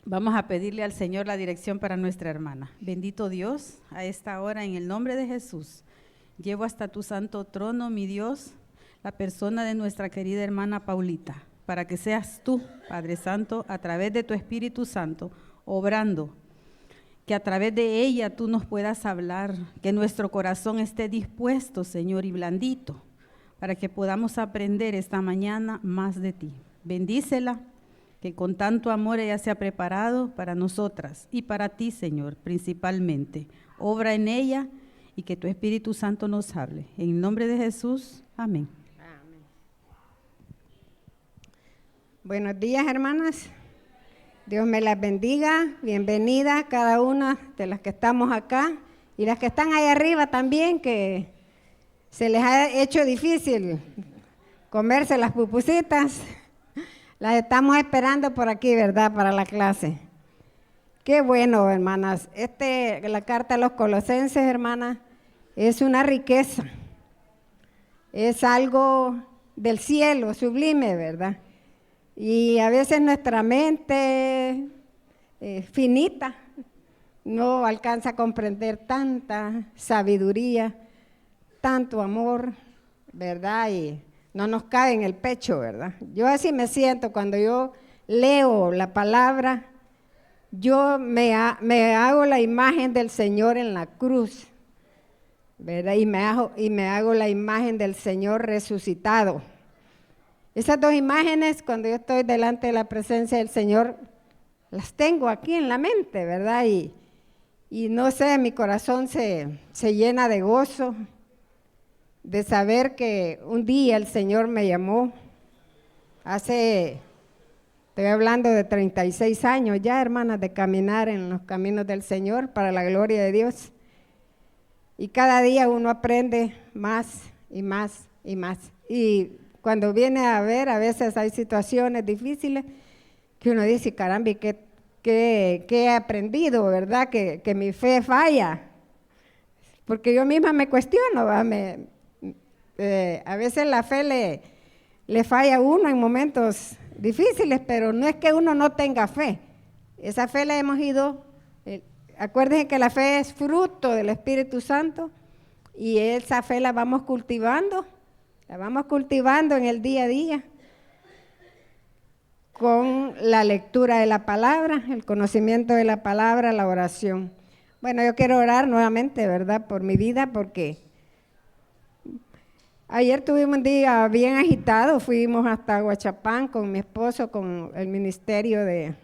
Vamos a pedirle al Señor la dirección para nuestra hermana. Bendito Dios, a esta hora en el nombre de Jesús, llevo hasta tu santo trono, mi Dios, la persona de nuestra querida hermana Paulita, para que seas tú, Padre Santo, a través de tu Espíritu Santo, obrando, que a través de ella tú nos puedas hablar, que nuestro corazón esté dispuesto, Señor, y blandito, para que podamos aprender esta mañana más de ti. Bendícela, que con tanto amor ella se ha preparado para nosotras y para ti, Señor, principalmente. Obra en ella y que tu Espíritu Santo nos hable. En el nombre de Jesús, amén. Amén. Buenos días, hermanas. Dios me las bendiga. Bienvenida cada una de las que estamos acá y las que están ahí arriba también, que se les ha hecho difícil comerse las pupusitas. Las estamos esperando por aquí, ¿verdad?, para la clase. Qué bueno, hermanas. La carta a los Colosenses, hermanas, es una riqueza. Es algo del cielo, sublime, ¿verdad? Y a veces nuestra mente finita no alcanza a comprender tanta sabiduría, tanto amor, ¿verdad? Y no nos cae en el pecho, ¿verdad? Yo así me siento cuando yo leo la palabra, yo me hago la imagen del Señor en la cruz, ¿verdad? Y me hago la imagen del Señor resucitado. Esas dos imágenes, cuando yo estoy delante de la presencia del Señor, las tengo aquí en la mente, ¿verdad? Y no sé, mi corazón se llena de gozo, de saber que un día el Señor me llamó, estoy hablando de 36 años ya, hermanas, de caminar en los caminos del Señor para la gloria de Dios. Y cada día uno aprende más y más y más. Y cuando viene a ver, a veces hay situaciones difíciles que uno dice, caramba, ¿qué he aprendido, verdad? Que mi fe falla. Porque yo misma me cuestiono, ¿verdad? A veces la fe le falla a uno en momentos difíciles, pero no es que uno no tenga fe. Esa fe la hemos ido, acuérdense que la fe es fruto del Espíritu Santo y esa fe la vamos cultivando en el día a día con la lectura de la palabra, el conocimiento de la palabra, la oración. Bueno, yo quiero orar nuevamente, ¿verdad?, por mi vida, porque ayer tuvimos un día bien agitado, fuimos hasta Huachapán con mi esposo, con el Ministerio de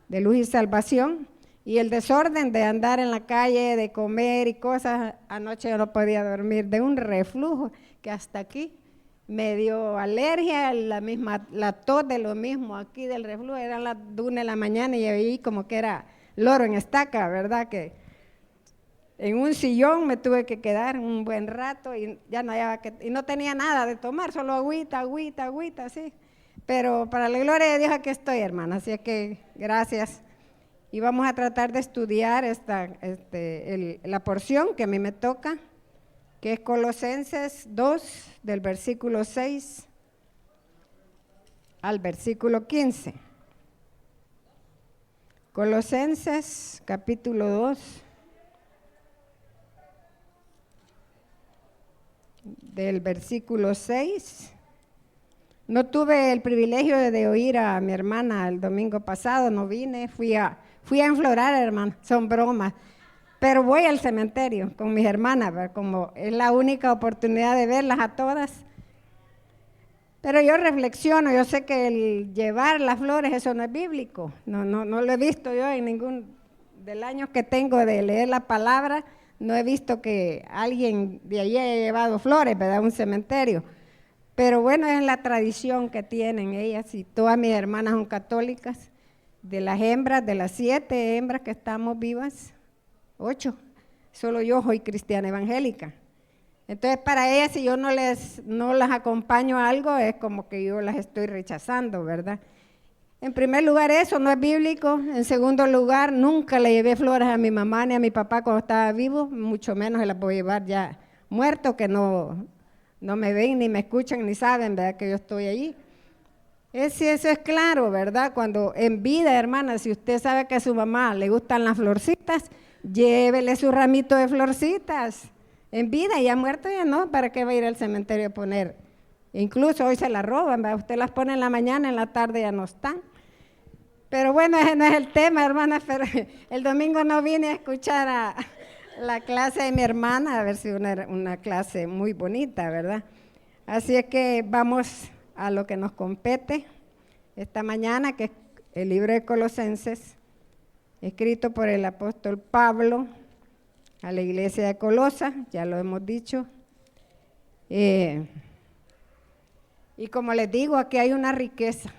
Luz y Salvación, y el desorden de andar en la calle, de comer y cosas, anoche yo no podía dormir, de un reflujo que hasta aquí me dio alergia, la tos de lo mismo aquí del reflujo, eran las 1 de la mañana y ahí como que era loro en estaca, ¿verdad?, que en un sillón me tuve que quedar un buen rato y ya no hallaba y no tenía nada de tomar, solo agüita, así. Pero para la gloria de Dios aquí estoy, hermana, así es que gracias. Y vamos a tratar de estudiar la porción que a mí me toca, que es Colosenses 2, del versículo 6 al versículo 15. Colosenses capítulo 2. Del versículo 6. No tuve el privilegio de oír a mi hermana el domingo pasado, no vine, fui a enflorar, hermana, son bromas, pero voy al cementerio con mis hermanas, ¿verdad?, como es la única oportunidad de verlas a todas. Pero yo reflexiono, yo sé que el llevar las flores, eso no es bíblico, no lo he visto yo en ningún del año que tengo de leer la palabra. No he visto que alguien de allí haya llevado flores, ¿verdad?, a un cementerio. Pero bueno, es la tradición que tienen ellas y todas mis hermanas son católicas. De las hembras, de las 7 hembras que estamos vivas, 8, solo yo soy cristiana evangélica. Entonces para ellas, si yo no las acompaño a algo, es como que yo las estoy rechazando, ¿verdad? En primer lugar, eso no es bíblico. En segundo lugar, nunca le llevé flores a mi mamá ni a mi papá cuando estaba vivo, mucho menos se las voy a llevar ya muertos, que no me ven, ni me escuchan, ni saben, ¿verdad?, que yo estoy allí. Sí, eso es claro, ¿verdad? Cuando en vida, hermana, si usted sabe que a su mamá le gustan las florcitas, llévele su ramito de florcitas. En vida, ya muerto ya no, ¿para qué va a ir al cementerio a poner? Incluso hoy se las roban, ¿verdad? Usted las pone en la mañana, en la tarde ya no están. Pero bueno, ese no es el tema, hermana, pero el domingo no vine a escuchar a la clase de mi hermana, a ver si una clase muy bonita, ¿verdad? Así es que vamos a lo que nos compete esta mañana, que es el libro de Colosenses, escrito por el apóstol Pablo a la iglesia de Colosa, ya lo hemos dicho. Y como les digo, aquí hay una riqueza.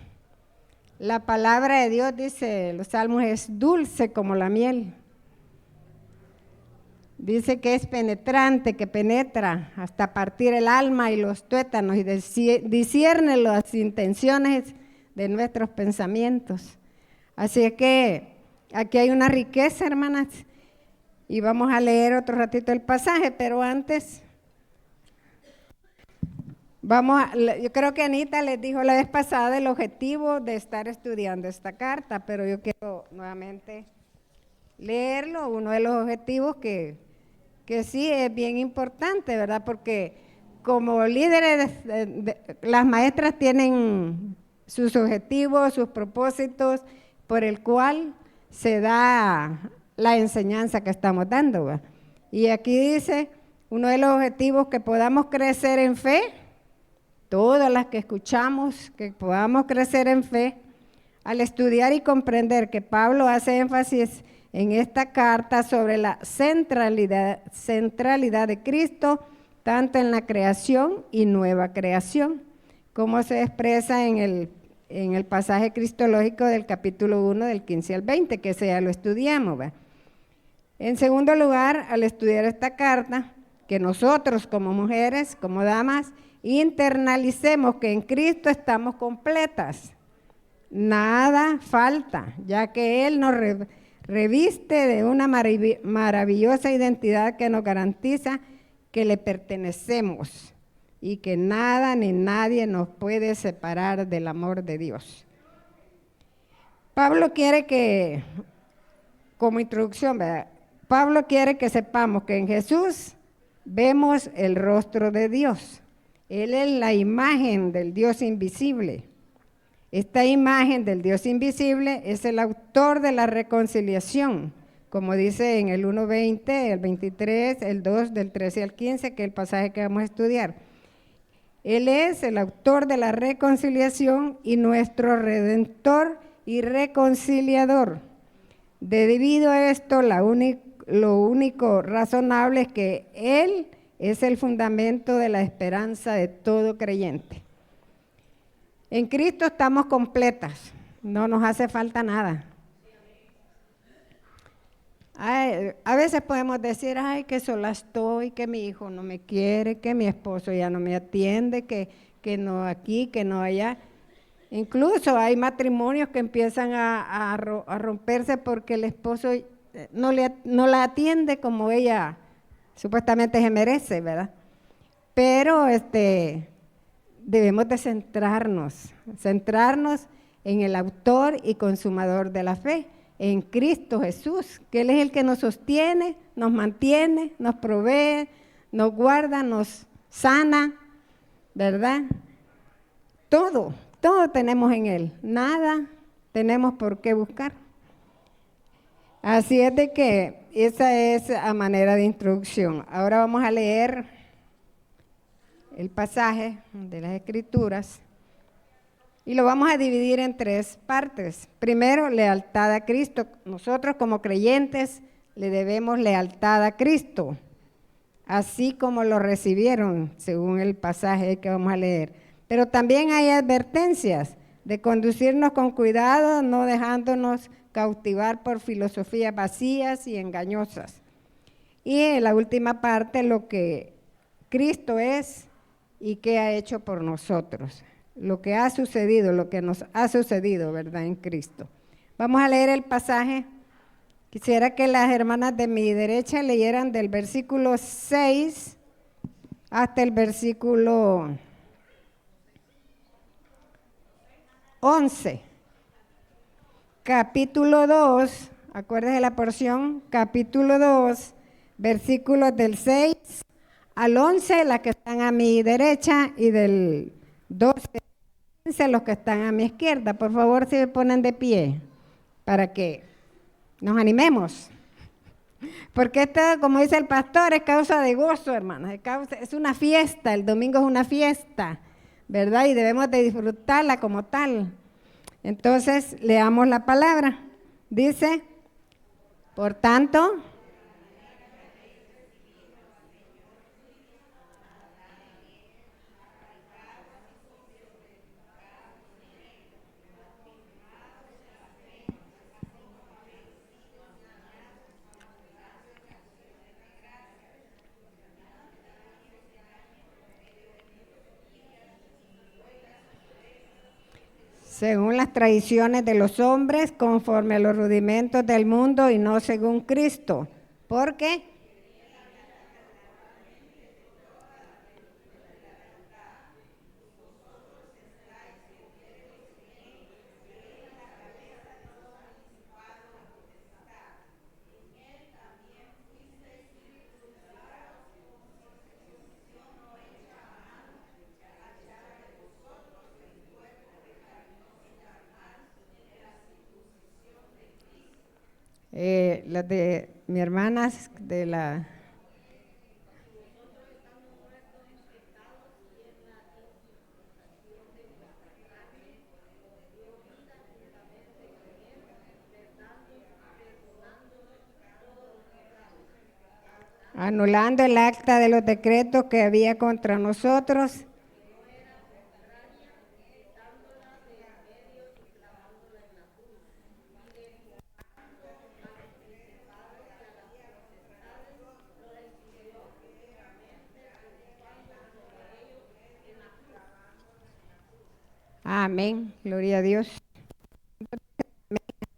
La palabra de Dios, dice los salmos, es dulce como la miel. Dice que es penetrante, que penetra hasta partir el alma y los tuétanos y discierne las intenciones de nuestros pensamientos. Así es que aquí hay una riqueza, hermanas, y vamos a leer otro ratito el pasaje, pero antes yo creo que Anita les dijo la vez pasada el objetivo de estar estudiando esta carta, pero yo quiero nuevamente leerlo, uno de los objetivos que sí es bien importante, ¿verdad? Porque como líderes, las maestras tienen sus objetivos, sus propósitos, por el cual se da la enseñanza que estamos dando, ¿verdad? Y aquí dice, uno de los objetivos, que podamos crecer en fe, todas las que escuchamos, que podamos crecer en fe, al estudiar y comprender que Pablo hace énfasis en esta carta sobre la centralidad de Cristo, tanto en la creación y nueva creación, como se expresa en el pasaje cristológico del capítulo 1, del 15 al 20, que ese ya lo estudiamos, ¿verdad? En segundo lugar, al estudiar esta carta, que nosotros como mujeres, como damas, internalicemos que en Cristo estamos completas, nada falta, ya que Él nos reviste de una maravillosa identidad que nos garantiza que le pertenecemos y que nada ni nadie nos puede separar del amor de Dios. Pablo quiere que, como introducción, ¿verdad? Pablo quiere que sepamos que en Jesús vemos el rostro de Dios. Él es la imagen del Dios invisible. Esta imagen del Dios invisible es el autor de la reconciliación, como dice en el 1:20, el 23, el 2, del 13 al 15, que es el pasaje que vamos a estudiar. Él es el autor de la reconciliación y nuestro redentor y reconciliador. Debido a esto, lo único razonable es que Él es el fundamento de la esperanza de todo creyente. En Cristo estamos completas, no nos hace falta nada. A veces podemos decir, ay, que sola estoy, que mi hijo no me quiere, que mi esposo ya no me atiende, que no aquí, que no allá. Incluso hay matrimonios que empiezan a romperse porque el esposo no la atiende como ella supuestamente se merece, ¿verdad? Pero debemos de centrarnos en el autor y consumador de la fe, en Cristo Jesús, que Él es el que nos sostiene, nos mantiene, nos provee, nos guarda, nos sana, ¿verdad? Todo tenemos en Él, nada tenemos por qué buscar. Así es de que esa es a manera de introducción. Ahora vamos a leer el pasaje de las Escrituras y lo vamos a dividir en 3 partes. Primero, lealtad a Cristo. Nosotros como creyentes le debemos lealtad a Cristo, así como lo recibieron, según el pasaje que vamos a leer. Pero también hay advertencias de conducirnos con cuidado, no dejándonos cautivar por filosofías vacías y engañosas. Y en la última parte, lo que Cristo es y qué ha hecho por nosotros, lo que ha sucedido, lo que nos ha sucedido, ¿verdad?, en Cristo. Vamos a leer el pasaje. Quisiera que las hermanas de mi derecha leyeran del versículo 6 hasta el versículo 11. Capítulo 2, acuérdense la porción, capítulo 2, versículos del 6 al 11, las que están a mi derecha, y del 12 al 15, los que están a mi izquierda. Por favor, si me ponen de pie, para que nos animemos. Porque esto, como dice el pastor, es causa de gozo, hermanos. Es una fiesta, el domingo es una fiesta, ¿verdad? Y debemos de disfrutarla como tal. Entonces, leamos la palabra. Dice, por tanto, según las tradiciones de los hombres, conforme a los rudimentos del mundo y no según Cristo. Porque las de mis hermanas de la... anulando el acta de los decretos que había contra nosotros. Amén, gloria a Dios.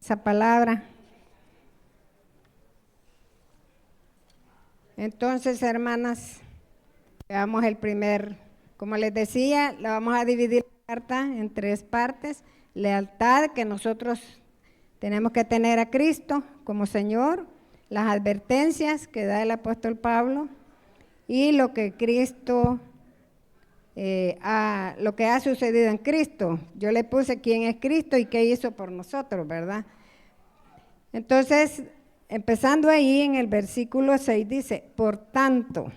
Esa palabra. Entonces, hermanas, veamos el primer, como les decía, la vamos a dividir la carta en 3 partes. Lealtad que nosotros tenemos que tener a Cristo como Señor, las advertencias que da el apóstol Pablo y lo que Cristo, lo que ha sucedido en Cristo. Yo le puse quién es Cristo y qué hizo por nosotros, ¿verdad? Entonces, empezando ahí en el versículo 6 dice, por tanto,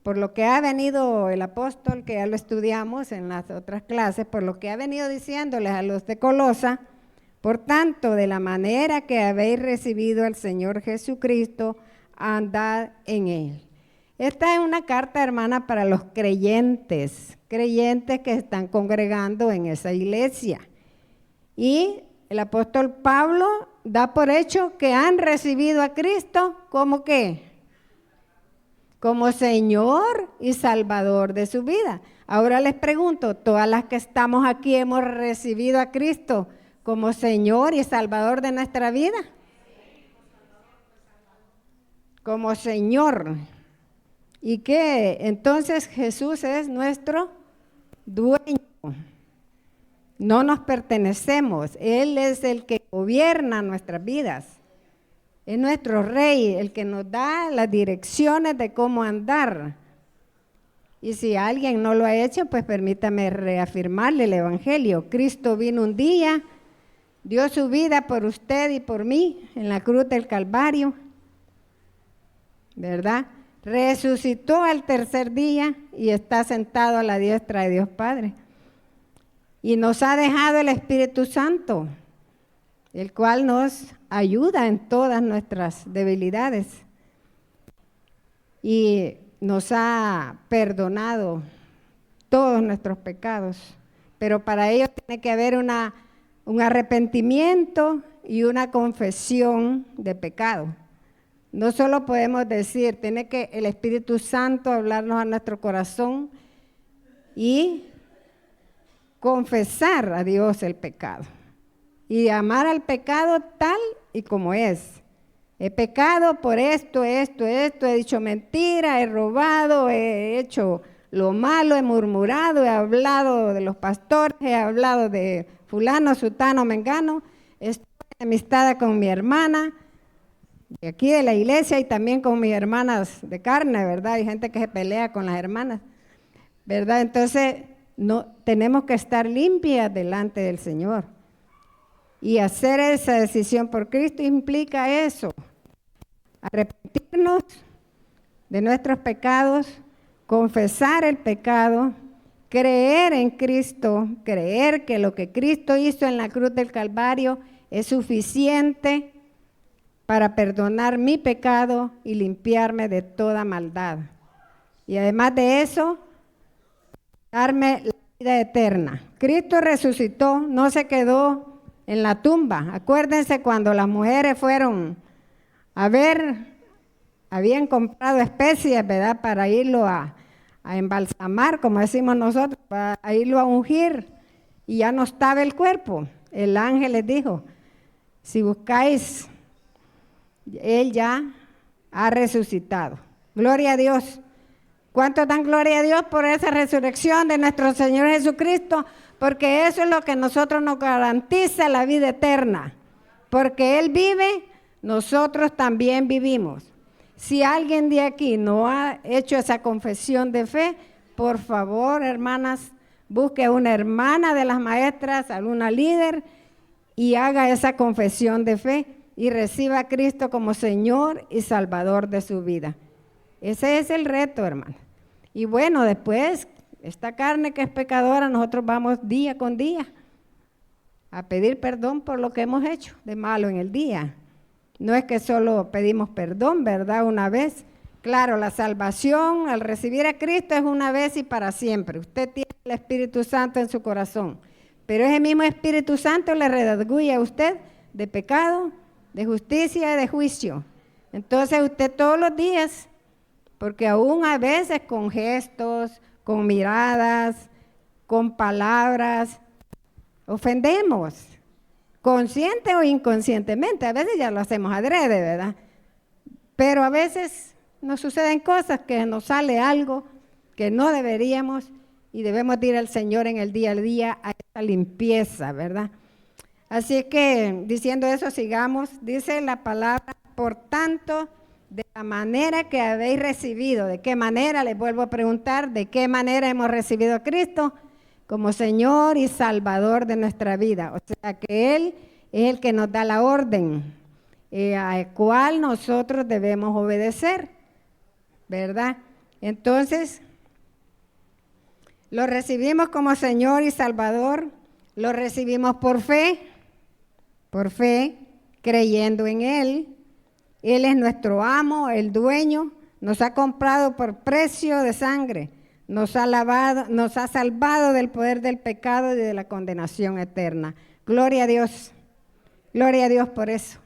por lo que ha venido el apóstol, que ya lo estudiamos en las otras clases, por lo que ha venido diciéndoles a los de Colosa, por tanto, de la manera que habéis recibido al Señor Jesucristo, andad en Él. Esta es una carta, hermana, para los creyentes que están congregando en esa iglesia. Y el apóstol Pablo da por hecho que han recibido a Cristo como ¿qué? Como Señor y Salvador de su vida. Ahora les pregunto, ¿todas las que estamos aquí hemos recibido a Cristo como Señor y Salvador de nuestra vida? Como Señor. ¿Y qué? Entonces Jesús es nuestro dueño. No nos pertenecemos. Él es el que gobierna nuestras vidas. Es nuestro rey, el que nos da las direcciones de cómo andar. Y si alguien no lo ha hecho, pues permítame reafirmarle el evangelio. Cristo vino un día, dio su vida por usted y por mí en la cruz del Calvario, ¿verdad? Resucitó al tercer día y está sentado a la diestra de Dios Padre. Y nos ha dejado el Espíritu Santo, el cual nos ayuda en todas nuestras debilidades. Y nos ha perdonado todos nuestros pecados. Pero para ello tiene que haber un arrepentimiento y una confesión de pecado. No solo podemos decir, tiene que el Espíritu Santo hablarnos a nuestro corazón y confesar a Dios el pecado y amar al pecado tal y como es. He pecado por esto, he dicho mentira, he robado, he hecho lo malo, he murmurado, he hablado de los pastores, he hablado de fulano, sutano, mengano, estoy enemistada con mi hermana, de aquí de la iglesia y también con mis hermanas de carne, ¿verdad? Hay gente que se pelea con las hermanas, ¿verdad? Entonces, no, tenemos que estar limpias delante del Señor. Y hacer esa decisión por Cristo implica eso, arrepentirnos de nuestros pecados, confesar el pecado, creer en Cristo, creer que lo que Cristo hizo en la cruz del Calvario es suficiente para perdonar mi pecado y limpiarme de toda maldad. Y además de eso, darme la vida eterna. Cristo resucitó, no se quedó en la tumba. Acuérdense cuando las mujeres fueron a ver, habían comprado especies, ¿verdad? Para irlo a embalsamar, como decimos nosotros, para irlo a ungir. Y ya no estaba el cuerpo. El ángel les dijo, si buscáis, Él ya ha resucitado. Gloria a Dios. ¿Cuántos dan gloria a Dios por esa resurrección de nuestro Señor Jesucristo? Porque eso es lo que a nosotros nos garantiza la vida eterna. Porque Él vive, nosotros también vivimos. Si alguien de aquí no ha hecho esa confesión de fe, por favor, hermanas, busque a una hermana de las maestras, alguna líder, y haga esa confesión de fe y reciba a Cristo como Señor y Salvador de su vida. Ese es el reto, hermano. Y bueno, después, esta carne que es pecadora, nosotros vamos día con día a pedir perdón por lo que hemos hecho de malo en el día. No es que solo pedimos perdón, ¿verdad? Una vez. Claro, la salvación al recibir a Cristo es una vez y para siempre. Usted tiene el Espíritu Santo en su corazón, pero ese mismo Espíritu Santo le redarguye a usted de pecado, de justicia y de juicio. Entonces usted todos los días, porque aún a veces con gestos, con miradas, con palabras, ofendemos, consciente o inconscientemente. A veces ya lo hacemos adrede, ¿verdad? Pero a veces nos suceden cosas que nos sale algo que no deberíamos y debemos ir al Señor en el día a día a esta limpieza, ¿verdad? Así que diciendo eso, sigamos. Dice la palabra, por tanto, de la manera que habéis recibido. ¿De qué manera? Les vuelvo a preguntar, ¿de qué manera hemos recibido a Cristo? Como Señor y Salvador de nuestra vida. O sea que Él es el que nos da la orden al cual nosotros debemos obedecer, ¿verdad? Entonces, lo recibimos como Señor y Salvador, lo recibimos por fe, creyendo en Él. Él es nuestro amo, el dueño, nos ha comprado por precio de sangre, nos ha salvado del poder del pecado y de la condenación eterna. Gloria a Dios por eso.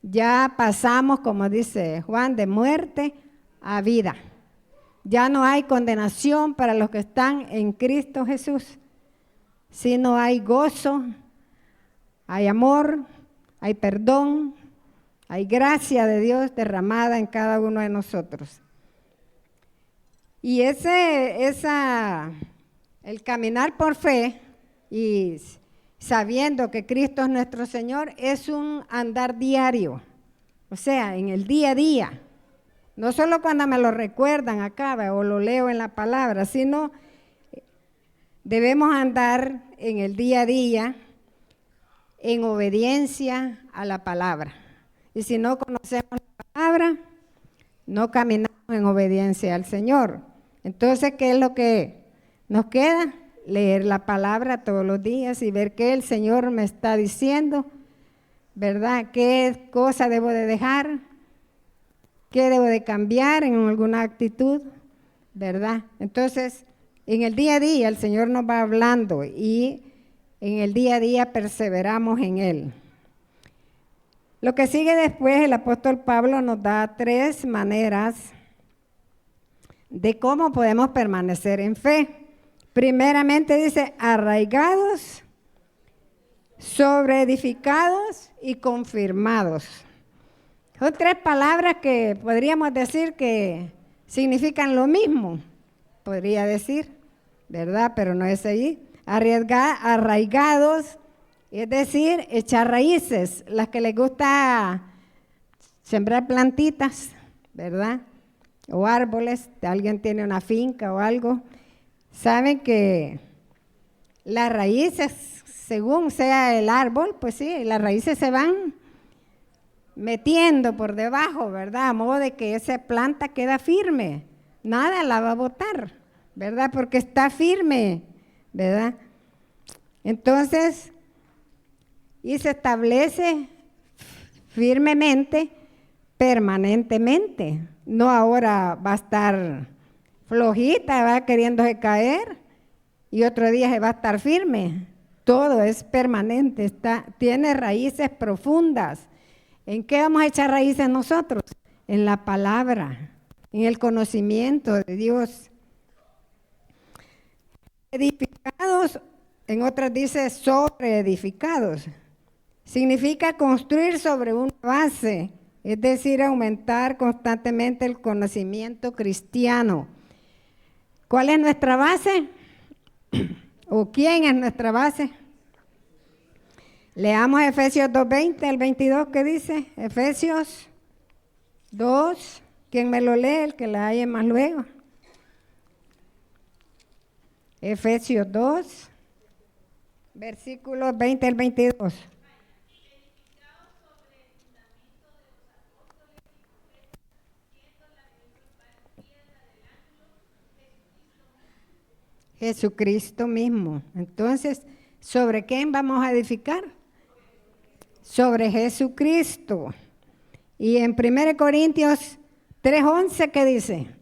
Ya pasamos, como dice Juan, de muerte a vida. Ya no hay condenación para los que están en Cristo Jesús, sino hay gozo, hay amor, hay perdón, hay gracia de Dios derramada en cada uno de nosotros. Y el caminar por fe y sabiendo que Cristo es nuestro Señor es un andar diario, o sea, en el día a día. No solo cuando me lo recuerdan acá o lo leo en la palabra, sino debemos andar en el día a día en obediencia a la palabra. Y si no conocemos la palabra, no caminamos en obediencia al Señor. Entonces, ¿qué es lo que nos queda? Leer la palabra todos los días y ver qué el Señor me está diciendo, ¿verdad? ¿Qué cosa debo de dejar? ¿Qué debo de cambiar en alguna actitud? ¿Verdad? Entonces, en el día a día el Señor nos va hablando y en el día a día perseveramos en Él. Lo que sigue después, el apóstol Pablo nos da 3 maneras de cómo podemos permanecer en fe. Primeramente dice, arraigados, sobreedificados y confirmados. Son 3 palabras que podríamos decir que significan lo mismo, podría decir, ¿verdad? Pero no es ahí. Arraigados es decir, echar raíces, las que les gusta sembrar plantitas, ¿verdad? O árboles, alguien tiene una finca o algo, saben que las raíces, según sea el árbol, pues sí, las raíces se van metiendo por debajo, ¿verdad? A modo de que esa planta queda firme, nada la va a botar, ¿verdad? Porque está firme, ¿verdad? Entonces, y se establece firmemente, permanentemente. No ahora va a estar flojita, va queriéndose caer, y otro día se va a estar firme. Todo es permanente, tiene raíces profundas. ¿En qué vamos a echar raíces nosotros? En la palabra, en el conocimiento de Dios. Edificados, en otras dice sobre edificados. Significa construir sobre una base, es decir, aumentar constantemente el conocimiento cristiano. ¿Cuál es nuestra base? ¿O quién es nuestra base? Leamos Efesios 2:20 al 22, ¿qué dice? Efesios 2, ¿quién me lo lee? El que la haya más luego. Efesios 2, versículos 20 al 22. Jesucristo mismo. Entonces, ¿sobre quién vamos a edificar? Sobre Jesucristo. Y en 1 Corintios 3:11, ¿qué dice?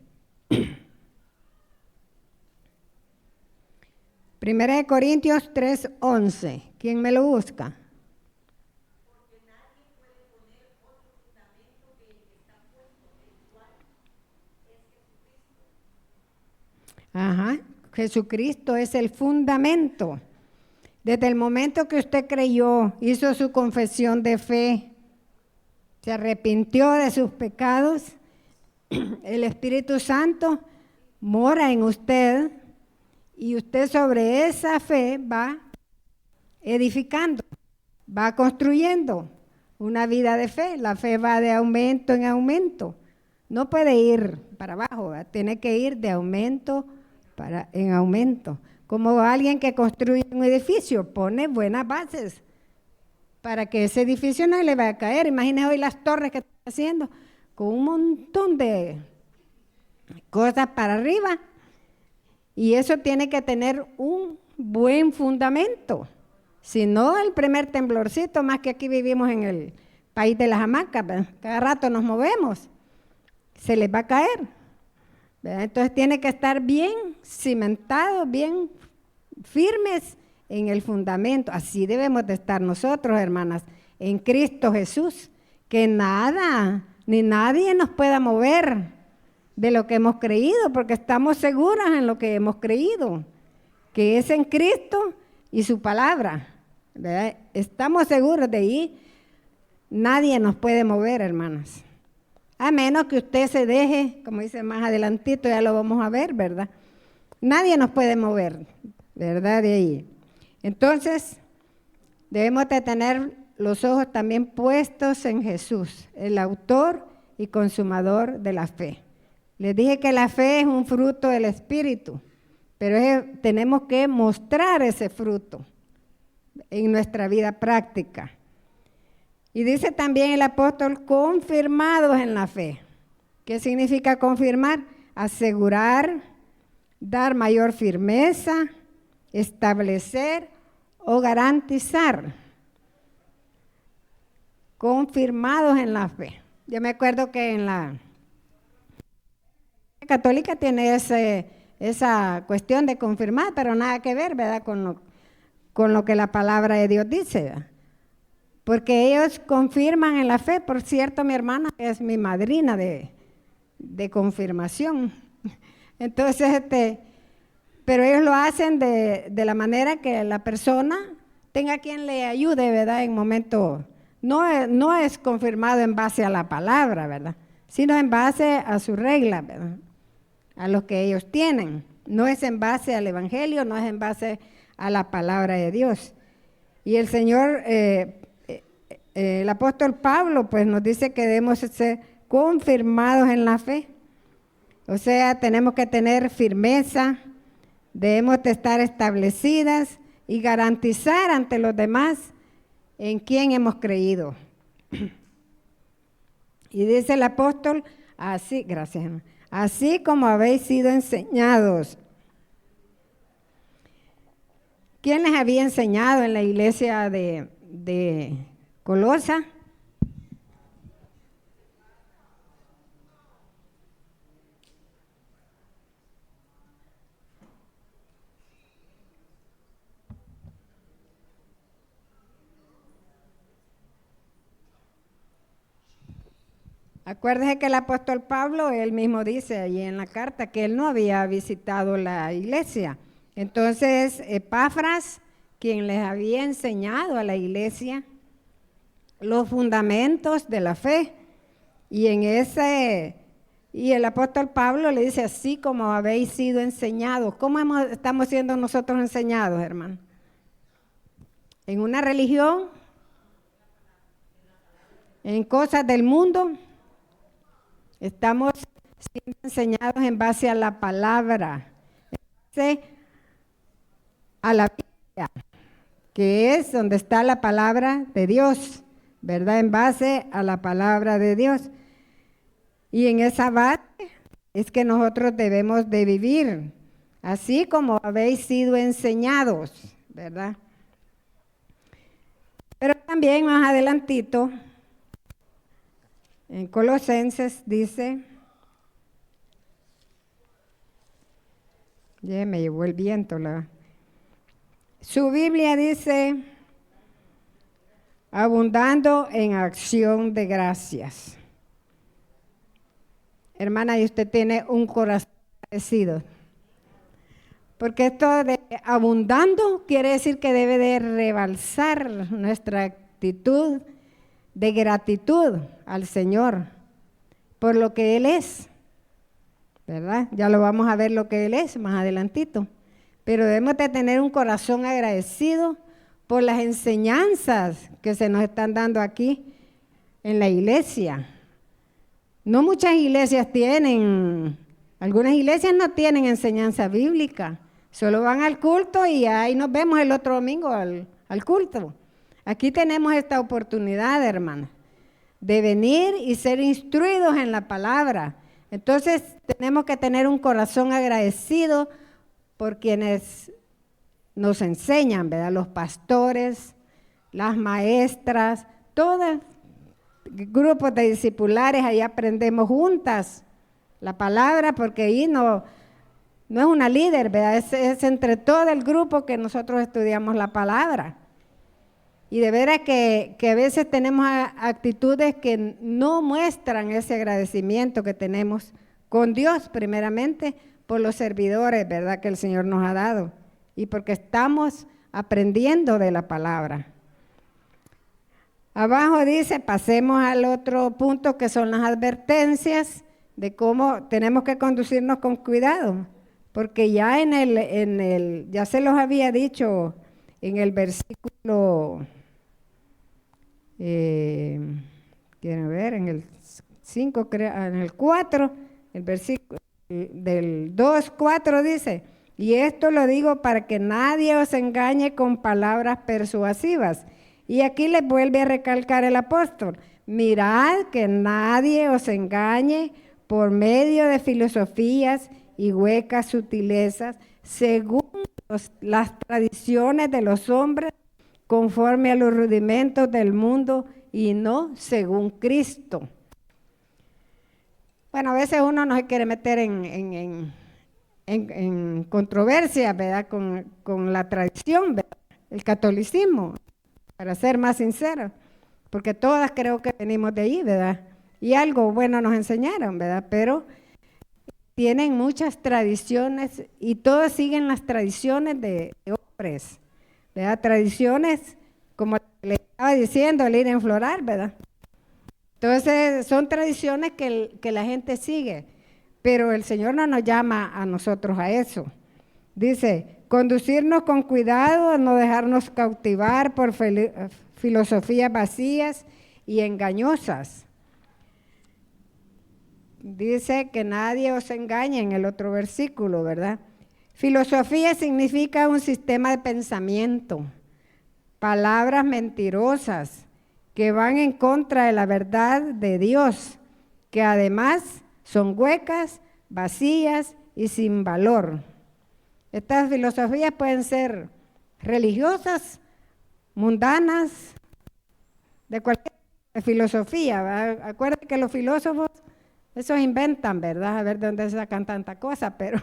1 Corintios 3:11. ¿Quién me lo busca? Ajá. Jesucristo es el fundamento. Desde el momento que usted creyó, hizo su confesión de fe, se arrepintió de sus pecados, el Espíritu Santo mora en usted y usted sobre esa fe va edificando, va construyendo una vida de fe. La fe va de aumento en aumento. No puede ir para abajo, ¿verdad? Tiene que ir de aumento en aumento. Como alguien que construye un edificio, pone buenas bases para que ese edificio no le vaya a caer. Imagínese hoy las torres que está haciendo con un montón de cosas para arriba. Y eso tiene que tener un buen fundamento. Si no, el primer temblorcito, más que aquí vivimos en el país de las hamacas, ¿verdad? Cada rato nos movemos, se les va a caer, ¿verdad? Entonces tiene que estar bien cimentado, bien firmes en el fundamento. Así debemos de estar nosotros, hermanas, en Cristo Jesús, que nada ni nadie nos pueda mover de lo que hemos creído, porque estamos seguras en lo que hemos creído, que es en Cristo y su palabra, ¿verdad? Estamos seguros de ahí, nadie nos puede mover, hermanas, a menos que usted se deje, como dice más adelantito, ya lo vamos a ver, ¿verdad? Nadie nos puede mover, ¿verdad? De ahí. Entonces, debemos de tener los ojos también puestos en Jesús, el autor y consumador de la fe. Les dije que la fe es un fruto del Espíritu, pero tenemos que mostrar ese fruto en nuestra vida práctica. Y dice también el apóstol, confirmados en la fe. ¿Qué significa confirmar? Asegurar, dar mayor firmeza, establecer o garantizar. Confirmados en la fe. Yo me acuerdo que en la católica tiene esa cuestión de confirmar, pero nada que ver, ¿verdad? Con lo que la palabra de Dios dice, ¿verdad? Porque ellos confirman en la fe. Por cierto, mi hermana es mi madrina de confirmación. Entonces, pero ellos lo hacen de la manera que la persona tenga quien le ayude, ¿verdad? En momento, no es confirmado en base a la palabra, ¿verdad? Sino en base a su regla, ¿verdad? A lo que ellos tienen. No es en base al evangelio, no es en base a la palabra de Dios. Y el Señor, el apóstol Pablo, pues nos dice que debemos ser confirmados en la fe. O sea, tenemos que tener firmeza, debemos de estar establecidas y garantizar ante los demás en quién hemos creído. Y dice el apóstol, así, gracias, hermano, así como habéis sido enseñados. ¿Quién les había enseñado en la iglesia de Colosa? Acuérdese que el apóstol Pablo, él mismo dice allí en la carta que él no había visitado la iglesia. Entonces, Epafras, quien les había enseñado a la iglesia los fundamentos de la fe, y el apóstol Pablo le dice, así como habéis sido enseñados. ¿Cómo estamos siendo nosotros enseñados, hermano? ¿En una religión? ¿En cosas del mundo? Estamos siendo enseñados en base a la palabra, en base a la Biblia, que es donde está la palabra de Dios, ¿verdad? En base a la palabra de Dios. Y en esa base es que nosotros debemos de vivir, así como habéis sido enseñados, ¿verdad? Pero también más adelantito, en Colosenses dice, ya me llevó el viento, su Biblia dice, abundando en acción de gracias. Hermana, y usted tiene un corazón agradecido. Porque esto de abundando quiere decir que debe de rebalsar nuestra actitud de gratitud al Señor por lo que Él es, ¿verdad? Ya lo vamos a ver lo que Él es más adelantito. Pero debemos de tener un corazón agradecido por las enseñanzas que se nos están dando aquí en la iglesia. No muchas iglesias tienen, algunas iglesias no tienen enseñanza bíblica, solo van al culto y ahí nos vemos el otro domingo al culto. Aquí tenemos esta oportunidad, hermanos, de venir y ser instruidos en la palabra. Entonces tenemos que tener un corazón agradecido por quienes nos enseñan, ¿verdad? Los pastores, las maestras, todos grupos de discipulares, ahí aprendemos juntas la palabra, porque ahí no es una líder, ¿verdad? Es entre todo el grupo que nosotros estudiamos la palabra. Y de veras que a veces tenemos actitudes que no muestran ese agradecimiento que tenemos con Dios, primeramente, por los servidores, ¿verdad?, que el Señor nos ha dado. Y porque estamos aprendiendo de la palabra. Abajo dice, pasemos al otro punto que son las advertencias de cómo tenemos que conducirnos con cuidado. Porque ya ya se los había dicho en el versículo, quieren ver, en el 5, en el 4, el versículo del 2:4 dice, y esto lo digo para que nadie os engañe con palabras persuasivas. Y aquí les vuelve a recalcar el apóstol, mirad que nadie os engañe por medio de filosofías y huecas sutilezas, según las tradiciones de los hombres, conforme a los rudimentos del mundo y no según Cristo. Bueno, a veces uno no se quiere meter en controversia, ¿verdad? Con la tradición, ¿verdad? El catolicismo, para ser más sincero, porque todas creo que venimos de ahí, ¿verdad? Y algo bueno nos enseñaron, ¿verdad? Pero tienen muchas tradiciones y todos siguen las tradiciones de hombres, ¿verdad? Tradiciones, como le estaba diciendo, el ir a enflorar, ¿verdad? Entonces, son tradiciones que la gente sigue, pero el Señor no nos llama a nosotros a eso. Dice, conducirnos con cuidado, no dejarnos cautivar por filosofías vacías y engañosas. Dice que nadie os engañe en el otro versículo, ¿verdad? Filosofía significa un sistema de pensamiento, palabras mentirosas que van en contra de la verdad de Dios, que además son huecas, vacías y sin valor. Estas filosofías pueden ser religiosas, mundanas, de cualquier filosofía, ¿verdad? Acuérdense que los filósofos, esos inventan, ¿verdad? A ver de dónde sacan tanta cosa, pero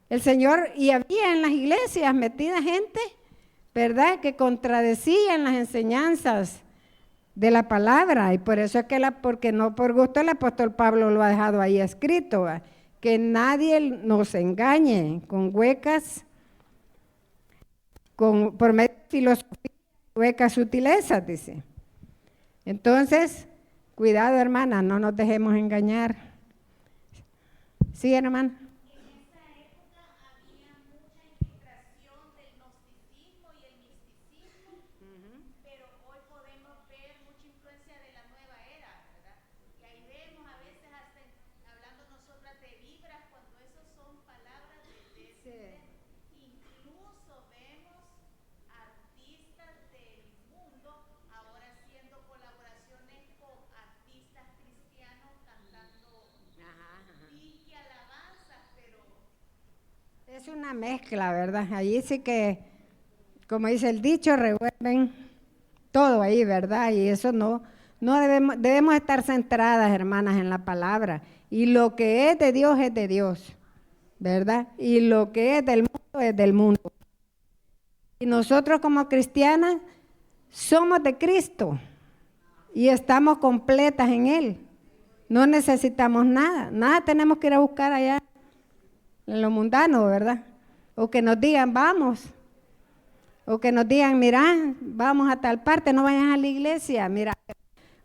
el Señor, y había en las iglesias metida gente, ¿verdad?, que contradecían las enseñanzas de la palabra, y por eso es que porque no por gusto el apóstol Pablo lo ha dejado ahí escrito, ¿verdad?, que nadie nos engañe con huecas, por medio de filosofía, huecas sutilezas, dice. Entonces, cuidado, hermana, no nos dejemos engañar. Sí, hermana. Es una mezcla, ¿verdad? Allí sí que, como dice el dicho, revuelven todo ahí, ¿verdad? Y eso no debemos estar centradas, hermanas, en la palabra. Y lo que es de Dios, ¿verdad? Y lo que es del mundo es del mundo. Y nosotros como cristianas somos de Cristo y estamos completas en Él. No necesitamos nada tenemos que ir a buscar allá en lo mundano, ¿verdad? O que nos digan, vamos. O que nos digan, mira, vamos a tal parte, no vayas a la iglesia. Mira,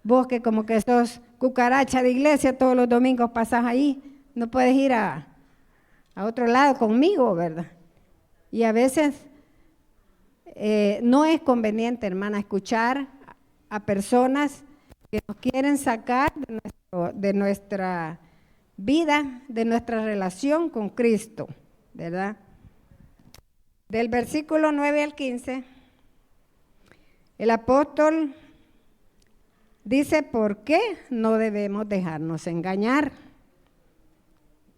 vos que como que sos cucaracha de iglesia, todos los domingos pasás ahí, no puedes ir a otro lado conmigo, ¿verdad? Y a veces no es conveniente, hermana, escuchar a personas que nos quieren sacar de nuestra vida, de nuestra relación con Cristo, ¿verdad? Del versículo 9 al 15, el apóstol dice por qué no debemos dejarnos engañar.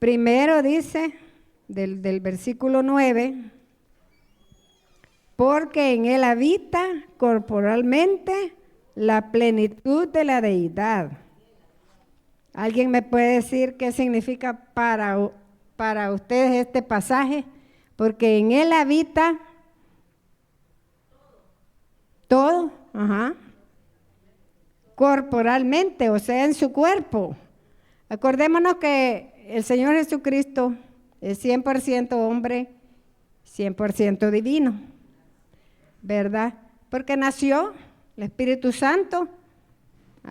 Primero dice, del versículo 9, porque en él habita corporalmente la plenitud de la deidad. ¿Alguien me puede decir qué significa para ustedes este pasaje? Porque en él habita todo, corporalmente, o sea, en su cuerpo. Acordémonos que el Señor Jesucristo es 100% hombre, 100% divino, ¿verdad? Porque nació, el Espíritu Santo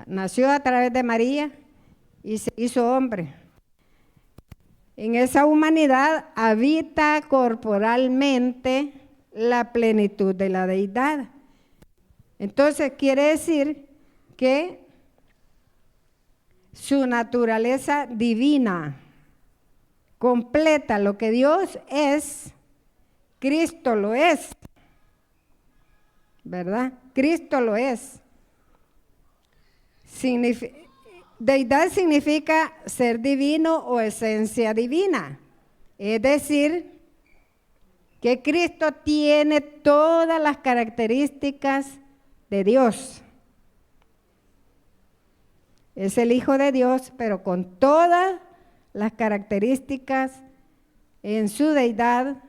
nació a través de María y se hizo hombre. En esa humanidad habita corporalmente la plenitud de la deidad. Entonces quiere decir que su naturaleza divina completa lo que Dios es, Cristo lo es, ¿verdad? Cristo lo es. Deidad significa ser divino o esencia divina, es decir, que Cristo tiene todas las características de Dios. Es el Hijo de Dios, pero con todas las características en su deidad,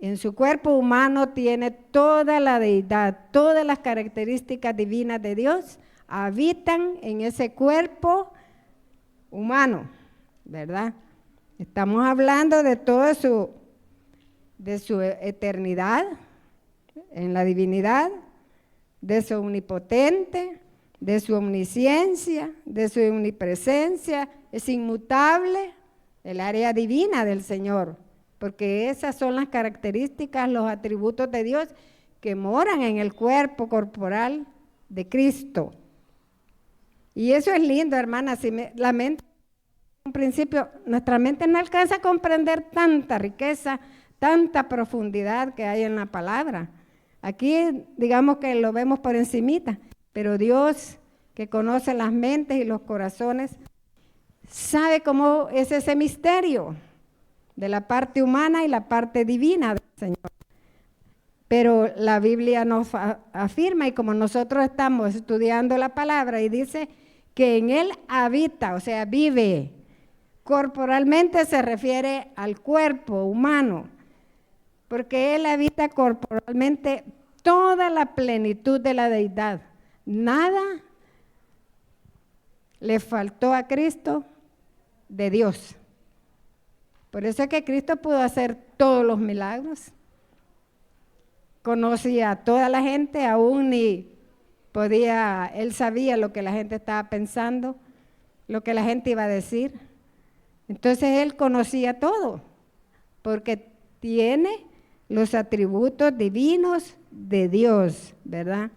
en su cuerpo humano tiene toda la deidad, todas las características divinas de Dios habitan en ese cuerpo humano, ¿verdad? Estamos hablando de toda de su eternidad en la divinidad, de su omnipotente, de su omnisciencia, de su omnipresencia, es inmutable el área divina del Señor, porque esas son las características, los atributos de Dios que moran en el cuerpo corporal de Cristo. Y eso es lindo, hermanas. La mente, en principio, nuestra mente no alcanza a comprender tanta riqueza, tanta profundidad que hay en la palabra. Aquí, digamos que lo vemos por encimita, pero Dios, que conoce las mentes y los corazones, sabe cómo es ese misterio de la parte humana y la parte divina del Señor. Pero la Biblia nos afirma, y como nosotros estamos estudiando la palabra, y dice que en Él habita, o sea, vive. Corporalmente se refiere al cuerpo humano, porque Él habita corporalmente toda la plenitud de la deidad. Nada le faltó a Cristo de Dios. Por eso es que Cristo pudo hacer todos los milagros. Conocía a toda la gente, aún ni podía, Él sabía lo que la gente estaba pensando, lo que la gente iba a decir. Entonces Él conocía todo, porque tiene los atributos divinos de Dios, ¿verdad?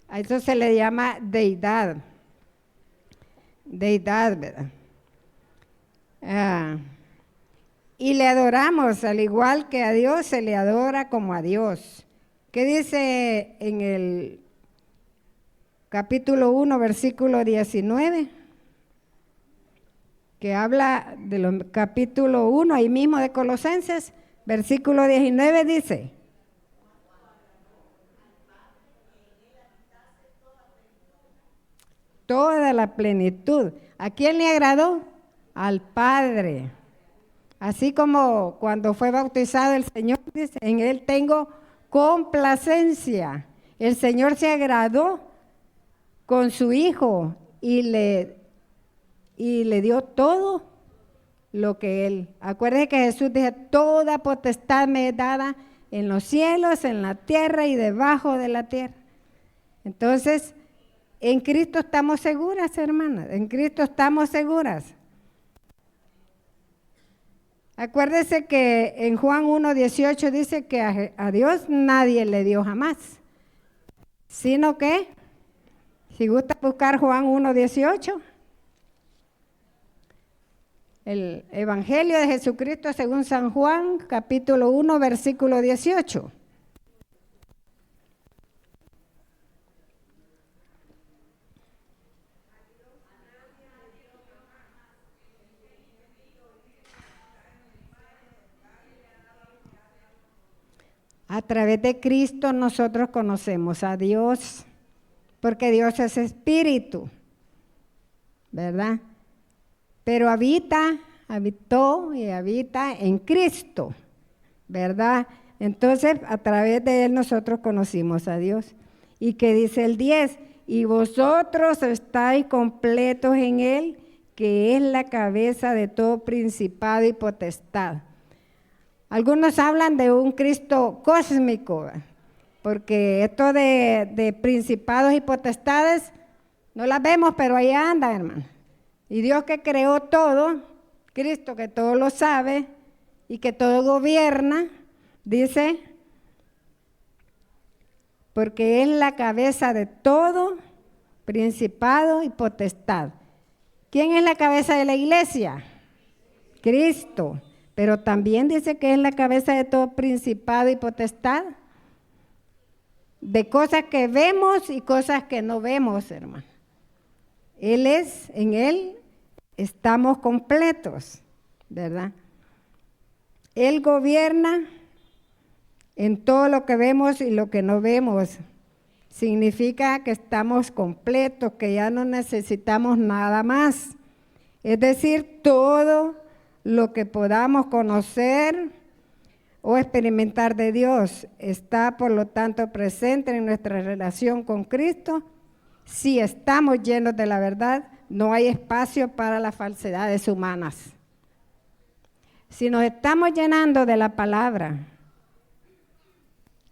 A eso se le llama deidad. Deidad, ¿verdad? Y le adoramos, al igual que a Dios se le adora como a Dios. ¿Qué dice en el capítulo 1, versículo 19? Que habla del capítulo 1, ahí mismo de Colosenses, versículo 19 dice: toda la plenitud. ¿A quién le agradó? Al Padre. Así como cuando fue bautizado el Señor, dice, en Él tengo complacencia. El Señor se agradó con su Hijo y le dio todo lo que Él. Acuérdense que Jesús dijo, toda potestad me es dada en los cielos, en la tierra y debajo de la tierra. Entonces, en Cristo estamos seguras, hermanas, en Cristo estamos seguras. Acuérdese que en Juan 1:18 dice que a Dios nadie le dio jamás, sino que, si gusta buscar Juan 1:18, el Evangelio de Jesucristo según San Juan, capítulo 1, versículo 18. A través de Cristo nosotros conocemos a Dios, porque Dios es espíritu, ¿verdad? Pero habitó y habita en Cristo, ¿verdad? Entonces, a través de Él nosotros conocimos a Dios. ¿Y qué dice el 10? Y vosotros estáis completos en Él, que es la cabeza de todo principado y potestad. Algunos hablan de un Cristo cósmico, porque esto de principados y potestades no las vemos, pero ahí anda, hermano. Y Dios que creó todo, Cristo que todo lo sabe y que todo gobierna, dice, porque es la cabeza de todo principado y potestad. ¿Quién es la cabeza de la iglesia? Cristo. Pero también dice que es la cabeza de todo principado y potestad, de cosas que vemos y cosas que no vemos, hermano. En Él estamos completos, ¿verdad? Él gobierna en todo lo que vemos y lo que no vemos. Significa que estamos completos, que ya no necesitamos nada más. Es decir, todo lo que podamos conocer o experimentar de Dios está, por lo tanto, presente en nuestra relación con Cristo. Si estamos llenos de la verdad, no hay espacio para las falsedades humanas. Si nos estamos llenando de la palabra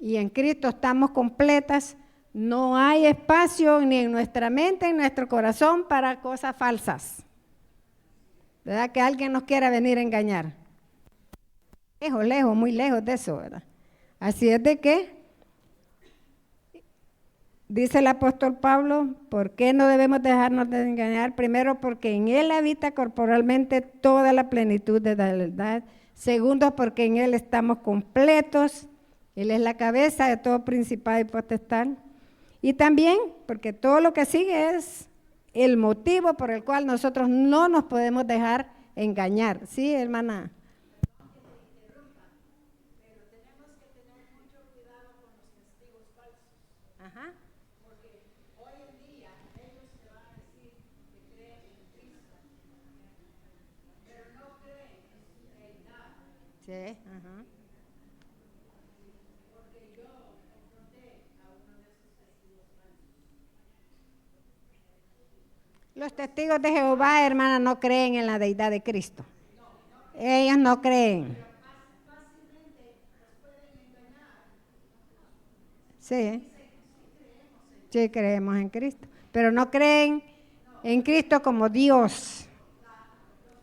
y en Cristo estamos completas, no hay espacio ni en nuestra mente, ni en nuestro corazón para cosas falsas. ¿Verdad? Que alguien nos quiera venir a engañar. lejos, lejos, muy lejos de eso, ¿verdad? Así es de que, dice el apóstol Pablo, ¿por qué no debemos dejarnos de engañar? Primero, porque en Él habita corporalmente toda la plenitud de la verdad. Segundo, porque en Él estamos completos. Él es la cabeza de todo principado y potestad. Y también porque todo lo que sigue es el motivo por el cual nosotros no nos podemos dejar engañar. ¿Sí, hermana? Ajá. Sí, ajá. Los testigos de Jehová, hermana, no creen en la deidad de Cristo. Ellos no creen. Sí, sí creemos en Cristo, pero no creen en Cristo como Dios.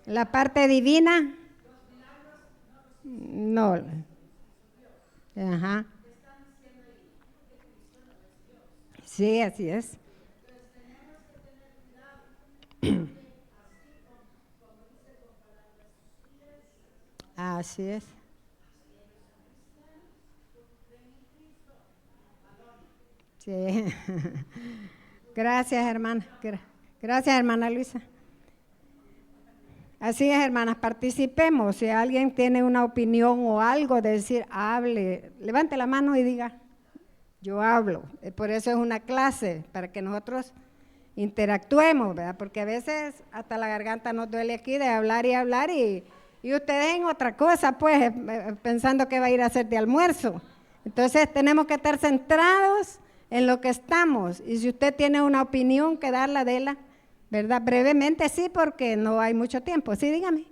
La parte divina, no. Ajá. Sí, así es. Así es. Sí. Gracias, hermana. Gracias, hermana Luisa. Así es, hermanas, participemos. Si alguien tiene una opinión o algo de decir, hable, levante la mano y diga, yo hablo. Por eso es una clase, para que nosotros interactuemos, ¿verdad? Porque a veces hasta la garganta nos duele aquí de hablar y ustedes en otra cosa, pues, pensando que va a ir a hacer de almuerzo. Entonces tenemos que estar centrados en lo que estamos. Y si usted tiene una opinión, que darla, déla, ¿verdad? Brevemente sí, porque no hay mucho tiempo. Sí, dígame.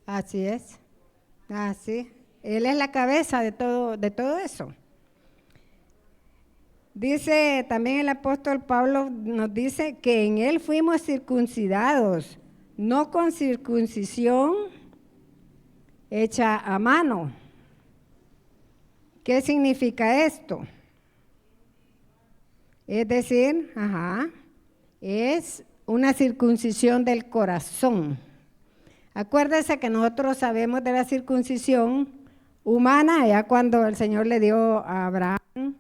Así es. Así. Él es la cabeza de todo eso. Dice también el apóstol Pablo, nos dice que en él fuimos circuncidados, no con circuncisión hecha a mano. ¿Qué significa esto? Es decir, es una circuncisión del corazón. Acuérdese que nosotros sabemos de la circuncisión humana, ya cuando el Señor le dio a Abraham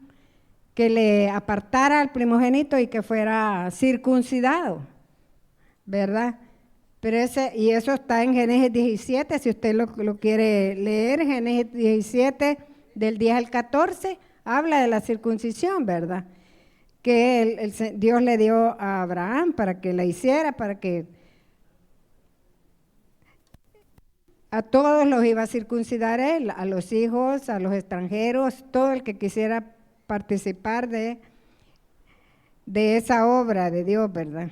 que le apartara al primogénito y que fuera circuncidado, ¿verdad? Pero y eso está en Génesis 17, si usted lo quiere leer, Génesis 17, del 10 al 14, habla de la circuncisión, ¿verdad? Que Dios le dio a Abraham para que la hiciera, para que a todos los iba a circuncidar él, a los hijos, a los extranjeros, todo el que quisiera participar de esa obra de Dios, ¿verdad?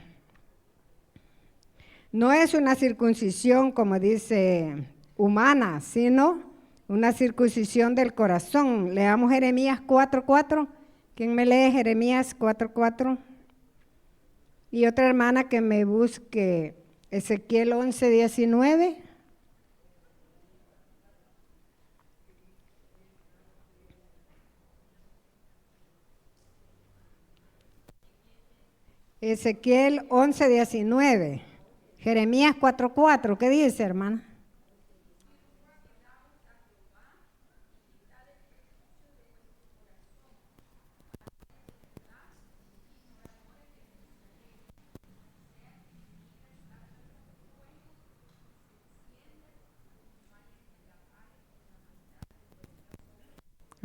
No es una circuncisión, como dice, humana, sino una circuncisión del corazón. Leamos Jeremías 4:4. ¿Quién me lee Jeremías 4:4? Y otra hermana que me busque Ezequiel 11:19. Ezequiel 11:19. Jeremías 4:4. ¿Qué dice, hermana?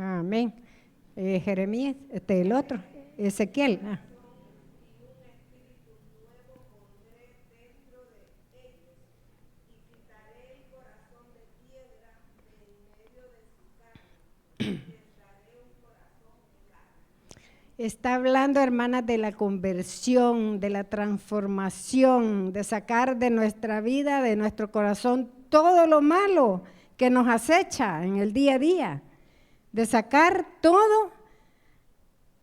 Amén. Jeremías, el otro, Ezequiel. Está hablando, hermanas, de la conversión, de la transformación, de sacar de nuestra vida, de nuestro corazón, todo lo malo que nos acecha en el día a día, de sacar todo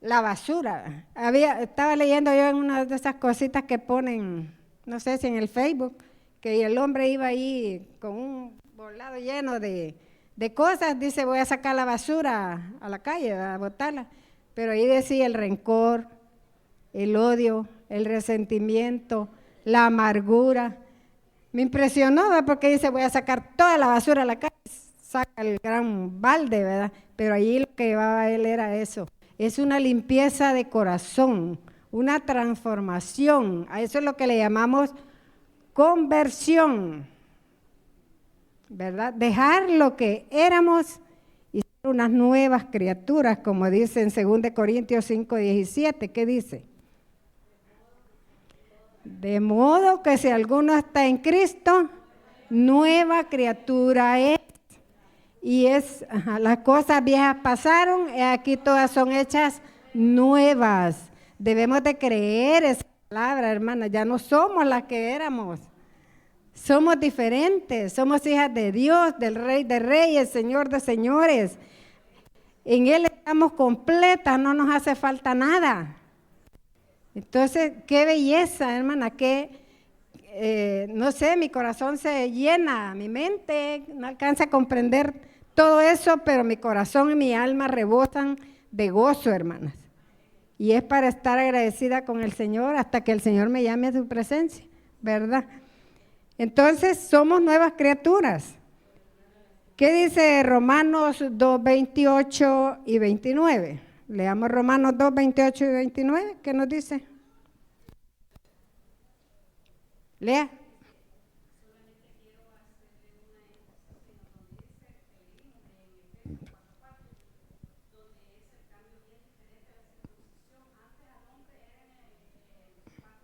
la basura. Estaba leyendo yo en una de esas cositas que ponen, no sé si en el Facebook, que el hombre iba ahí con un bolado lleno de cosas, dice, voy a sacar la basura a la calle, a botarla. Pero ahí decía el rencor, el odio, el resentimiento, la amargura. Me impresionó, ¿verdad? Porque dice, voy a sacar toda la basura a la calle, saca el gran balde, ¿verdad? Pero allí lo que llevaba él era eso. Es una limpieza de corazón, una transformación. A eso es lo que le llamamos conversión, ¿verdad? Dejar lo que éramos y ser unas nuevas criaturas, como dice en 2 Corintios 5:17. ¿Qué dice? De modo que si alguno está en Cristo, nueva criatura es. Y las cosas viejas pasaron, y aquí todas son hechas nuevas. Debemos de creer esa palabra, hermana. Ya no somos las que éramos. Somos diferentes, somos hijas de Dios, del Rey de Reyes, Señor de Señores. En Él estamos completas, no nos hace falta nada. Entonces, qué belleza, hermana, no sé, mi corazón se llena, mi mente no alcanza a comprender todo eso, pero mi corazón y mi alma rebosan de gozo, hermanas. Y es para estar agradecida con el Señor hasta que el Señor me llame a su presencia, ¿verdad? Entonces, somos nuevas criaturas. ¿Qué dice Romanos 2:28 y 29? Leamos Romanos 2:28 y 29. ¿Qué nos dice? Lea.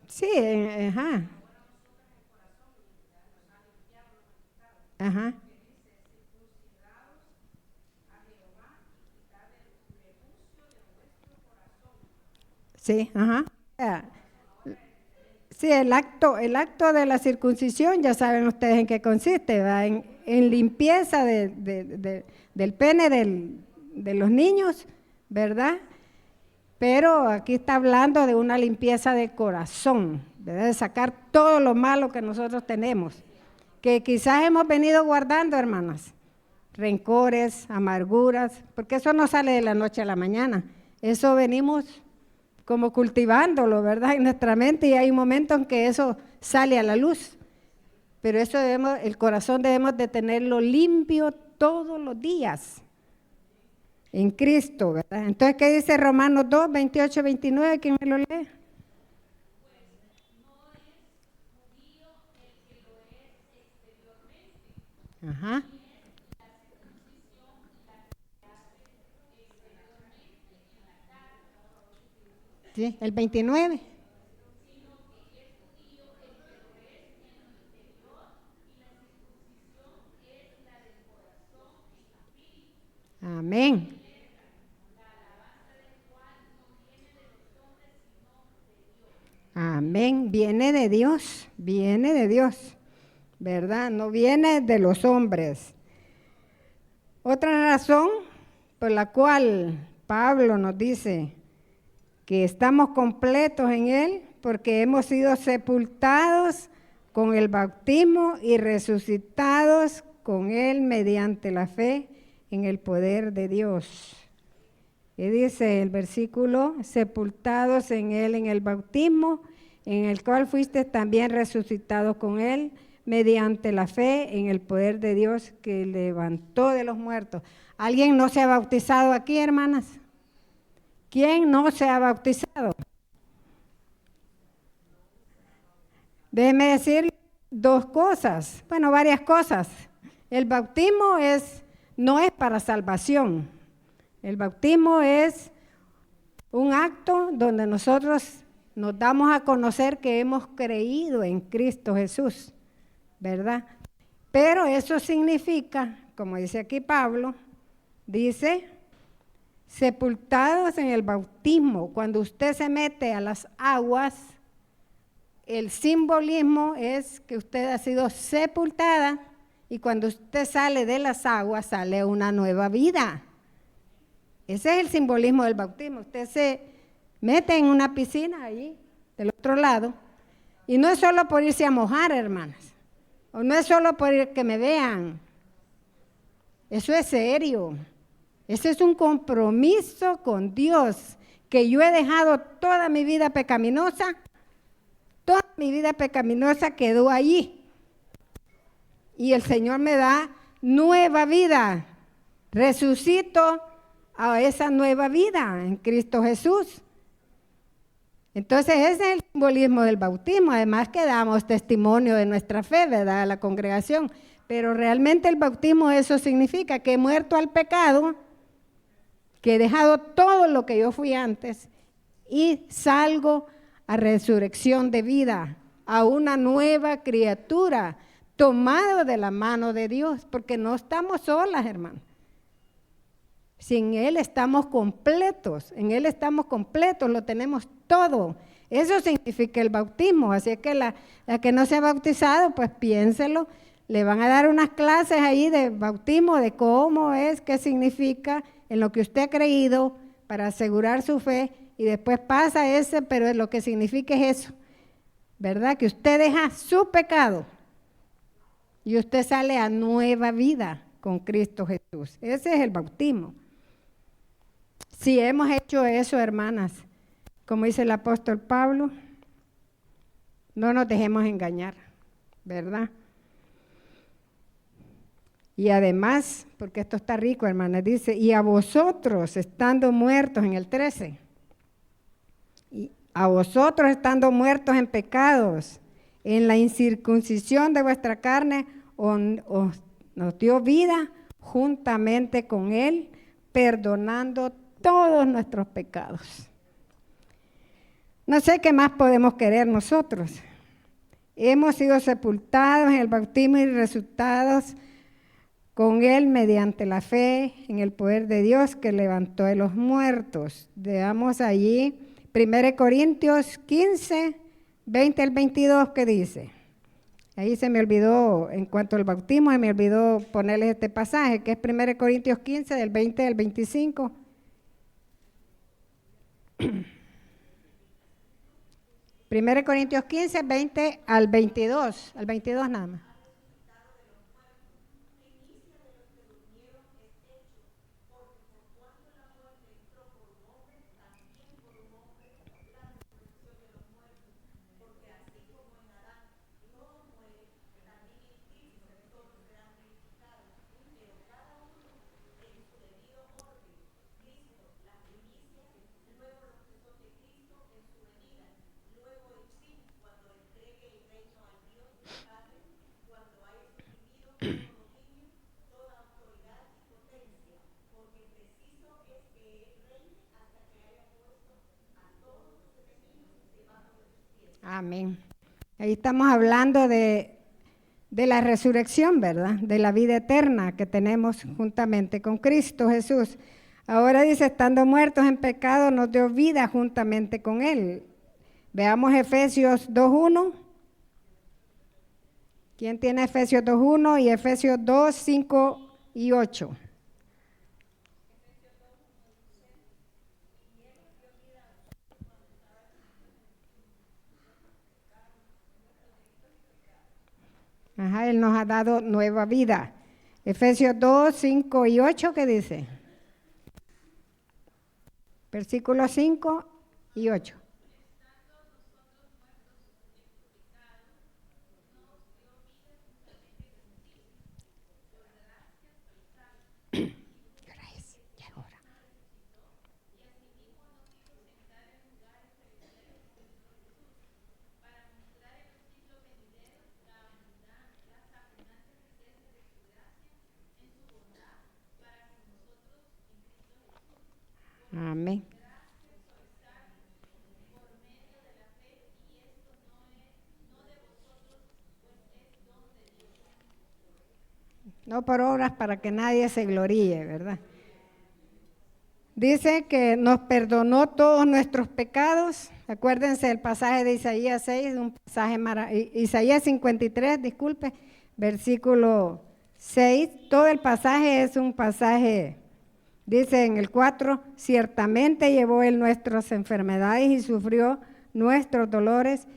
Sí, ajá. Ajá. Sí, ajá. Sí, el acto de la circuncisión, ya saben ustedes en qué consiste, ¿verdad? En limpieza del pene de los niños, ¿verdad? Pero aquí está hablando de una limpieza de corazón, ¿verdad? De sacar todo lo malo que nosotros tenemos, que quizás hemos venido guardando, hermanas, rencores, amarguras, porque eso no sale de la noche a la mañana, eso venimos como cultivándolo, ¿verdad? En nuestra mente, y hay un momento en que eso sale a la luz, pero eso el corazón debemos de tenerlo limpio todos los días en Cristo, ¿verdad? Entonces, ¿qué dice Romanos 2:28, 29? ¿Quién me lo lee? Ajá. Sí, el 29. Amén. Amén. Viene de Dios, ¿verdad? No viene de los hombres. Otra razón por la cual Pablo nos dice que estamos completos en Él, porque hemos sido sepultados con el bautismo y resucitados con Él mediante la fe en el poder de Dios. Y dice el versículo, sepultados en Él en el bautismo, en el cual fuiste también resucitados con Él mediante la fe en el poder de Dios que levantó de los muertos. ¿Alguien no se ha bautizado aquí, hermanas? ¿Quién no se ha bautizado? Déjeme decir dos cosas, bueno, varias cosas. El bautismo no es para salvación. El bautismo es un acto donde nosotros nos damos a conocer que hemos creído en Cristo Jesús, ¿verdad? Pero eso significa, como dice aquí Pablo, dice, sepultados en el bautismo. Cuando usted se mete a las aguas, el simbolismo es que usted ha sido sepultada y cuando usted sale de las aguas sale una nueva vida. Ese es el simbolismo del bautismo. Usted se mete en una piscina allí, del otro lado, y no es solo por irse a mojar, hermanas, o no es solo por que me vean. Eso es serio. Ese es un compromiso con Dios, que yo he dejado toda mi vida pecaminosa. Toda mi vida pecaminosa quedó allí. Y el Señor me da nueva vida. Resucito a esa nueva vida en Cristo Jesús. Entonces ese es el simbolismo del bautismo. Además que damos testimonio de nuestra fe, ¿verdad?, a la congregación. Pero realmente el bautismo eso significa que he muerto al pecado, que he dejado todo lo que yo fui antes y salgo a resurrección de vida, a una nueva criatura, tomado de la mano de Dios, porque no estamos solas, hermanos. Sin Él estamos completos, en Él estamos completos, lo tenemos todo. Eso significa el bautismo, así que la que no se ha bautizado, pues piénselo, le van a dar unas clases ahí de bautismo, de cómo es, qué significa, en lo que usted ha creído, para asegurar su fe, y después pasa ese, pero lo que significa es eso, ¿verdad? Que usted deja su pecado y usted sale a nueva vida con Cristo Jesús. Ese es el bautismo. Si hemos hecho eso, hermanas, como dice el apóstol Pablo, no nos dejemos engañar, ¿verdad? Y además, porque esto está rico, hermanas, dice, y a vosotros estando muertos en el 13, y a vosotros estando muertos en pecados, en la incircuncisión de vuestra carne, nos dio vida juntamente con Él, perdonando todos nuestros pecados. No sé qué más podemos querer nosotros. Hemos sido sepultados en el bautismo y resucitados con Él mediante la fe en el poder de Dios que levantó de los muertos. Veamos allí 1 Corintios 15, 20 al 22, ¿qué dice? Ahí se me olvidó, en cuanto al bautismo, se me olvidó ponerles este pasaje, que es 1 Corintios 15, del 20 al 25. 1 Corintios 15, 20 al 22 nada más. Amén. Ahí estamos hablando de la resurrección, ¿verdad? De la vida eterna que tenemos juntamente con Cristo Jesús. Ahora dice, estando muertos en pecado, nos dio vida juntamente con Él. Veamos Efesios 2:1. ¿Quién tiene Efesios 2:1 y Efesios 2, 5 y 8? Ajá, Él nos ha dado nueva vida. Efesios 2, 5 y 8, ¿qué dice? Versículos 5 y 8. no por obras para que nadie se gloríe, ¿verdad? Dice que nos perdonó todos nuestros pecados. Acuérdense del pasaje de Isaías 6, un pasaje Isaías 53, disculpe, versículo 6. Todo el pasaje es un pasaje, dice en el 4, ciertamente llevó él nuestras enfermedades y sufrió nuestros dolores.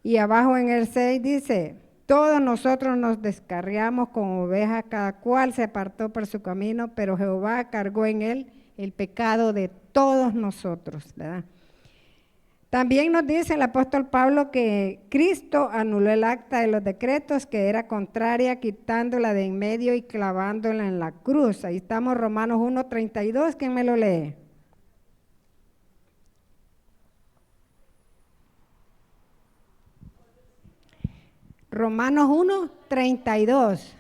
Y abajo en el 6 dice, todos nosotros nos descarriamos como ovejas, cada cual se apartó por su camino, pero Jehová cargó en él el pecado de todos nosotros, ¿verdad? También nos dice el apóstol Pablo que Cristo anuló el acta de los decretos que era contraria, quitándola de en medio y clavándola en la cruz. Ahí estamos, Romanos 1:32, ¿quién me lo lee? Romanos 1:32.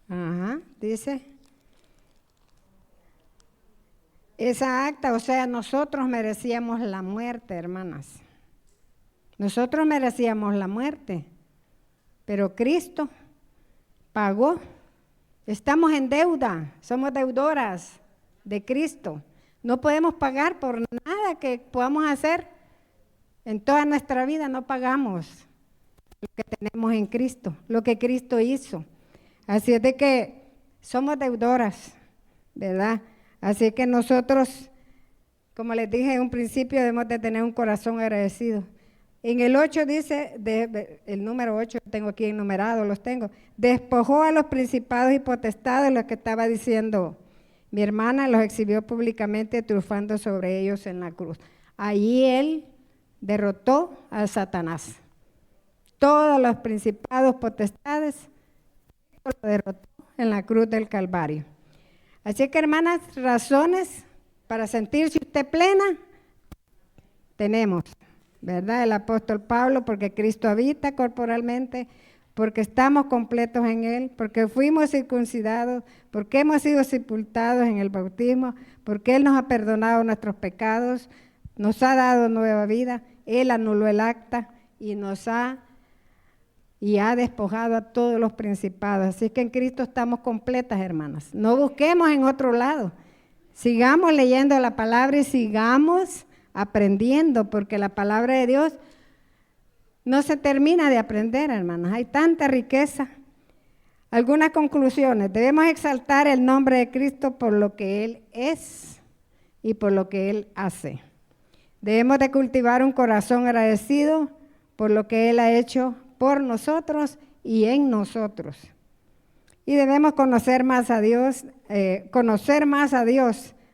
Ajá, dice. Esa acta, o sea, nosotros merecíamos la muerte, hermanas. Nosotros merecíamos la muerte, pero Cristo pagó. Estamos en deuda, somos deudoras de Cristo. No podemos pagar por nada que podamos hacer. En toda nuestra vida no pagamos lo que tenemos en Cristo, lo que Cristo hizo. Así es de que somos deudoras, ¿verdad? Así que nosotros, como les dije en un principio, debemos de tener un corazón agradecido. En el 8 dice, el número 8, tengo aquí enumerado, los tengo, despojó a los principados y potestades, lo que estaba diciendo mi hermana, los exhibió públicamente triunfando sobre ellos en la cruz. Allí él derrotó a Satanás. Todos los principados, potestades, lo derrotó en la cruz del Calvario. Así que, hermanas, razones para sentirse usted plena, tenemos, ¿verdad? El apóstol Pablo, porque Cristo habita corporalmente, porque estamos completos en Él, porque fuimos circuncidados, porque hemos sido sepultados en el bautismo, porque Él nos ha perdonado nuestros pecados, nos ha dado nueva vida, Él anuló el acta y ha despojado a todos los principados. Así que en Cristo estamos completas, hermanas. No busquemos en otro lado. Sigamos leyendo la palabra y sigamos aprendiendo, porque la palabra de Dios no se termina de aprender, hermanas. Hay tanta riqueza. Algunas conclusiones. Debemos exaltar el nombre de Cristo por lo que Él es y por lo que Él hace. Debemos de cultivar un corazón agradecido por lo que Él ha hecho por nosotros y en nosotros. Y debemos conocer más a Dios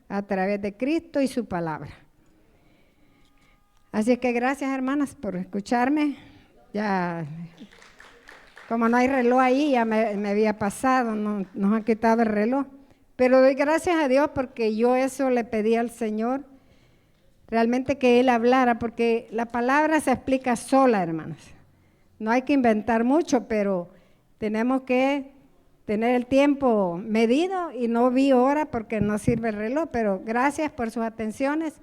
a través de Cristo y su palabra. Así que gracias, hermanas, por escucharme. Ya, como no hay reloj ahí, ya me había pasado, nos han quitado el reloj. Pero doy gracias a Dios porque yo eso le pedí al Señor, realmente que Él hablara, porque la palabra se explica sola, hermanas. No hay que inventar mucho, pero tenemos que tener el tiempo medido y no vi hora porque no sirve el reloj, pero gracias por sus atenciones